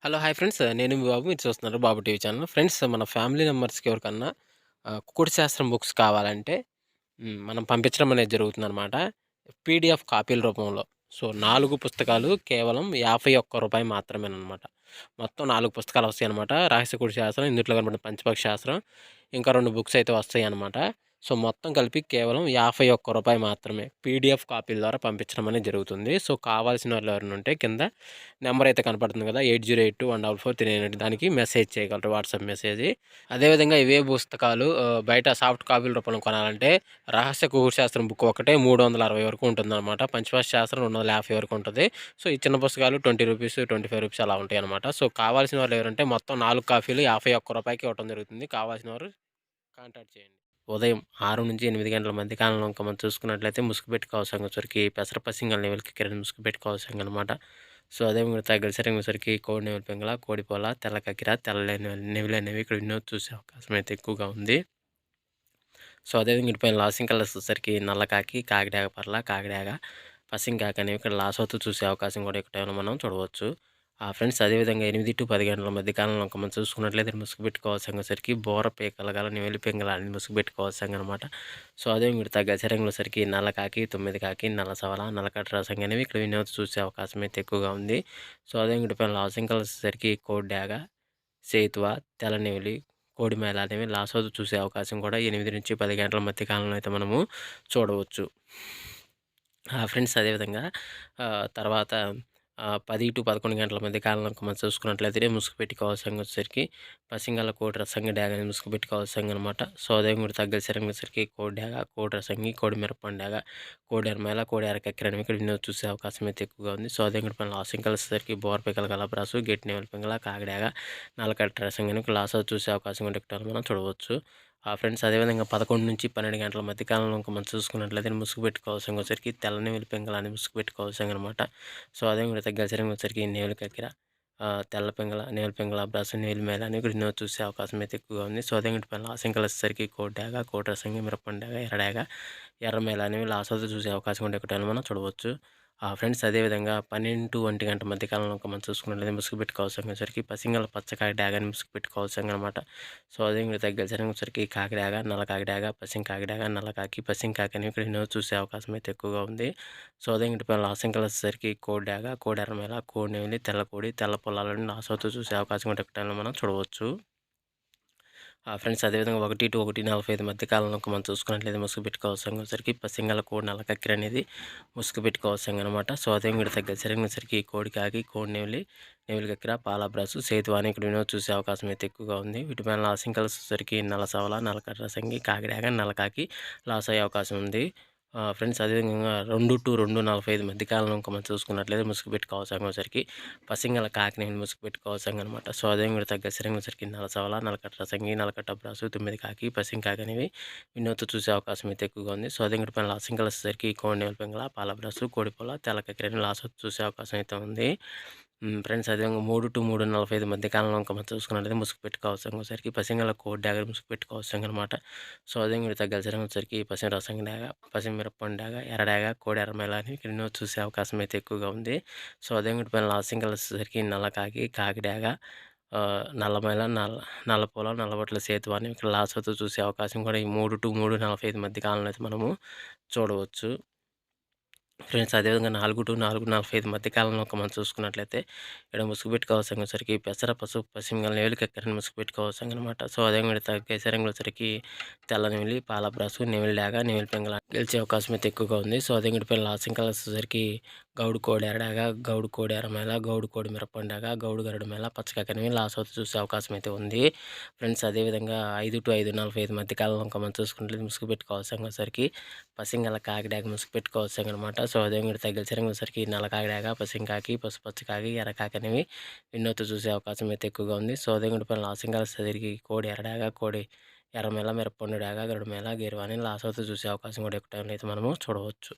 Hello! Hi friends. నేను మీ బాబు. మీరు చూస్తున్నారు బాబు టీవీ ఛానల్. ఫ్రెండ్స్ మన ఫ్యామిలీ మెంబర్స్‌కి ఎవరికన్నా కుకుడు శాస్త్రం బుక్స్ కావాలంటే మనం పంపించడం అనేది జరుగుతుందనమాట. పీడీఎఫ్ కాపీల రూపంలో. సో, 4 పుస్తకాలు కేవలం రూ. 51 మాత్రమేననమాట. మొత్తం 4 పుస్తకాలు వస్తాయనమాట. రహస్య కుడి శాస్త్రం, ఇందుట్లో కనపడిన పంచపక్షి శాస్త్రం, ఇంకా 2 బుక్స్ అయితే వస్తాయనమాట. సో, మొత్తం కలిపి కేవలం రూ. 51 మాత్రమే. పీడీఎఫ్ కాపీల ద్వారా పంపించడం అనేది జరుగుతుంది. సో, కావాల్సిన వాళ్ళు ఎవరైనా ఉంటే కింద నెంబర్ అయితే కనపడుతుంది కదా! 8082144398 దానికి మెసేజ్ చేయగలరు. WhatsApp message. అదేవిధంగా ఇవే పుస్తకాలు బయట సాఫ్ట్ కాపీల రూపంలో కొనాలంటే రహస్య కుకుడు శాస్త్రం బుక్ ఒకటే 360 వరకు ఉంటుందన్నమాట. పంచభాష శాస్త్రం 250 వరకు ఉంటది. సో, ఈ చిన్న పుస్తకాలు రూ. 20, రూ. 25 అలా ఉంటాయన్నమాట. సో, కావాల్సిన వాళ్ళు ఎవరంటే మొత్తం 4 కాపీలు రూ. 51కి ఇవ్వటం జరుగుతుంది. కావాల్సిన వారు కాంటాక్ట్ చేయండి. ఉదయం 6-8 గంటల మధ్య కాలంలో ఇంకా మనం చూసుకున్నట్లయితే ముసుగుపెట్టి కౌసంగసరికి పెసర పసింగల్ నెవలికి కిరణ్ ముసుగుపెట్టి కౌసంగనమాట. సో, అదే మిగతా గలిసరంగసరికి కోడి నెమలి పింగళ, కోడిపోల, తెల్ల కక్కిర, తెల్ల నెమిలి అనేవి ఇక్కడ వినోద్ చూసే అవకాశం అయితే ఎక్కువగా ఉంది. సో, అదేవిధంగా ఇటుపైన లాసింగ్ కలర్స్ వచ్చేసరికి నల్ల కాకి, కాకిడాగ పర్ల, కాకిడాగ, పసింకాకి అనేవి ఇక్కడ లాస్ అవుతూ చూసే అవకాశం కూడా ఇక్కడ మనం చూడవచ్చు. ఫ్రెండ్స్ అదేవిధంగా 8-10 గంటల మధ్య కాలంలో ఇంకా మనం చూసుకున్నట్లయితే ముసుగు పెట్టుకోవాల్సంగసరికి బోర పీకల గల నెమిలి పింగళ అని ముసుగు పెట్టుకోవాల్సంగనమాట. సో, అదే మిగతా గజరంగుల సరికి నల్ల కాకి, 9 కాకి, నల్ల సవల, నల్లకట్ట రసంగి అనేవి ఇక్కడ వినోద్ చూసే అవకాశం అయితే ఎక్కువగా ఉంది. సో, అదే ఇటుపైన లాసింగ్ కలర్స్ వచ్చేసరికి కోడి డాగ, సేతువ, తెల్ల నెమిలి, కోడి మేళ అనేవి లాస్ అవుతూ చూసే అవకాశం కూడా 8-10 గంటల మధ్య కాలంలో అయితే మనము చూడవచ్చు. ఫ్రెండ్స్ అదేవిధంగా తర్వాత 10-11 గంటల మధ్య కాలంలో మనం చూసుకున్నట్లయితే ముసుగు పెట్టుకోవాల్సింది వచ్చేసరికి పసింగల కోడి రసంగి డాగ అని ముసుగు పెట్టుకోవాల్సింది అనమాట. సో, అదే మీరు తగ్గల సరంగి వచ్చేసరికి కోడి డాగ, కోడి రసంగి, కోడి మిరపండు డాగ, కోడి ఎరమేల, కోడి ఎరకెక్కర అనేవి ఇక్కడ వినోద్ చూసే అవకాశం అయితే ఎక్కువగా ఉంది. సో, అదే ఇక్కడ లాసింగ్ కలిసేసరికి బోర్ పిక్కల గలబ్రాసు, గెట్టి నెమలి పింగళ, కాకిడాగ, నల్లకట్ట రసంగి అని లాస్ చూసే అవకాశం కూడా ఇక్కడ మనం చూడవచ్చు. ఫ్రెండ్స్ అదేవిధంగా 11-12 గంటల మధ్య కాలంలో ఇంకా మనం చూసుకున్నట్లయితే ముసుగు పెట్టుకోవాల్సిన వచ్చరికి తెల్ల నెమిలి పింగళ అని ముసుగు పెట్టుకోవాల్సింది అనమాట. సో, అదే విధంగా గజరంగ వచ్చరికి నెమిలి కక్కిర, తెల్ల పింగళ, నెమిలి పింగళ, బ్రస్, నెమిలి మేల అని ఇక్కడ చూసే అవకాశం అయితే ఎక్కువగా ఉంది. సో, అదే పైన లాసింకలు వచ్చేసరికి కోడి డాగ, కోడి రసంగి, మిరపండు డాగ, ఎర్ర డాగ, ఎర్ర మేల అనేవి లాస్ అవుతూ చూసే అవకాశం ఉండే ఒకటి మనం చూడవచ్చు. ఫ్రెండ్స్ అదేవిధంగా 12-1 గంట మధ్య కాలంలో మనం చూసుకున్నట్లయితే ముసుగు పెట్టుకోవాల్సరికి పసింగల పచ్చకాయ డాగ అని ముసుగు పెట్టుకోవాల్సిందనమాట. సో, అదే దగ్గర వచ్చరికి కాకిడాగ, నల్ల కాకిడాగ, పసింగ్ కాకిడాగ, నల్ల కాకి, పసింగ్ కాకి అనేవి ఇక్కడ ఎన్నో చూసే అవకాశం అయితే ఎక్కువగా ఉంది. సో, అదే పైన లాసింగ్ కలర్స్ వచ్చేసరికి కోడి డాగ, కోడి ఎర్రమేల, కోడి నెమిలి, తెల్ల కోడి, తెల్ల పొలాలను లాస్ అవుతూ చూసే అవకాశం ఉంటే ఒకటి మనం చూడవచ్చు. ఫ్రెండ్స్ అదేవిధంగా 1-1:45 మధ్య కాలంలో మనం చూసుకున్నట్లయితే ముసుగు పెట్టుకోవాల్సరికి పసింగల కోడి నల్ల కక్కిర అనేది ముసుగు పెట్టుకోవాల్సిందనమాట. సో, అదే ఇక్కడ తగ్గ సరికి కోడి కాకి, కోడి నెమిలి, నెమిలి కక్కిర, పాల బ్రాసు, సేతు అని ఇక్కడ వినోద్ చూసే అవకాశం అయితే ఎక్కువగా ఉంది. వీటిపైన లాసింగ్ కలర్స్ వచ్చేసరికి నల్ల సవల, నల్లకట్ట రసంగి, కాకిడాగ, నల్లకాకి లాస్ అయ్యే అవకాశం ఉంది. ఫ్రెండ్స్ అదేవిధంగా 2-2:45 మధ్య కాలంలో ఇంకా మనం చూసుకున్నట్లయితే ముసుగు పెట్టుకోవాల్సరికి పసింగల కాకినేని ముసుగు పెట్టుకోవాల్సిందనమాట. సో, అదే మీరు తగ్గ సరికి నల్ల సవల, నల్లకట్ట రసంగి, నల్లకట్ట బ్రాసు, 9 కాకి, పసింగ్ కాకి అనేవి వినోద్ చూసే అవకాశం అయితే ఎక్కువగా ఉంది. సో, అదే పైన లాసింగ్ కలర్స్ వచ్చేసరికి కోడి నెమలి పింగళ, పాల బ్రాసు, కోడిపొల, తెల్ల కక్కిరని లాస్ చూసే అవకాశం అయితే ఉంది. ఫ్రెండ్స్ అదేవిధంగా 3-3:45 మధ్య కాలంలో ఇంకా మనం చూసుకున్నట్లయితే ముసుగు పెట్టుకోవాల్సరికి పసింగల కోడి డాగ ముసుగు పెట్టుకోవాల్సిందనమాట. సో, అదే మీరు తగ్గ వచ్చరికి పసింగ రసంగి డాగ, పసింగ మిరపండు డాగ, ఎర్ర డాగ, కోడి ఎర్రమేల అని ఇక్కడ ఎన్నో చూసే అవకాశం అయితే ఎక్కువగా ఉంది. సో, అదే పైన లాసింగ్ కలర్స్ వచ్చేసరికి నల్ల కాకి, కాకి డాగ, నల్లమేల, నల్లపూల, నల్లబొట్ల సేతు అని ఇక్కడ లాస్ అవుతూ చూసే అవకాశం కూడా ఈ 3-3:45 మధ్య కాలంలో అయితే మనము చూడవచ్చు. ఫ్రెండ్స్ అదేవిధంగా 4-4:45 మధ్య కాలంలో మనం చూసుకున్నట్లయితే ఇక్కడ ముసుగు పెట్టుకోవాల్సరికి పెసర, పసుపు, పసింగల నెమిలి కక్కిరని ముసుగు పెట్టుకోవాల్సిందనమాట. సో, అదే విధంగా కేసరంగుల వచ్చరికి తెల్ల నెమిలి, పాల బ్రాసు, నెమిలి డాగ, నెమిలి పింగళ గెలిచే అవకాశం అయితే ఎక్కువగా ఉంది. సో, అదే పైన లాసింగ్ కలర్స్ వచ్చేసరికి గౌడు కోడి ఎర్రడాగ, గౌడు కోడి ఎర్రమేల, గౌడు కోడి మిరపండాగ, గౌడు గరుడు మేల, పచ్చకాకనివి లాస్ అవుతూ చూసే అవకాశం అయితే ఉంది. ఫ్రెండ్స్ అదేవిధంగా 5-5:45 మధ్య కాలంలో మనం చూసుకున్నట్లయితే ముసుగు పెట్టుకోవాల్సరికి పసింగల కాకిడాగ ముసుగు పెట్టుకోవాల్సిందనమాట. సో, అదే మీరు తగిలిసరికి నల్ల కాకిడాగ, పసింకాకి, పసుపచ్చ కాకి, ఎర్ర కాకి అనేవి వినోద్ చూసే అవకాశం అయితే ఎక్కువగా ఉంది. సో, అదే పైన లాసింగ్ కలర్స్ తిరిగి కోడి ఎర్రడాగ, కోడి ఎర్రమేల, మిరపండు డాగ, గరుడు మేల, గేరువాని లాస్ అవుతూ చూసే అవకాశం కూడా ఎక్కువ టైంలో అయితే మనము చూడవచ్చు.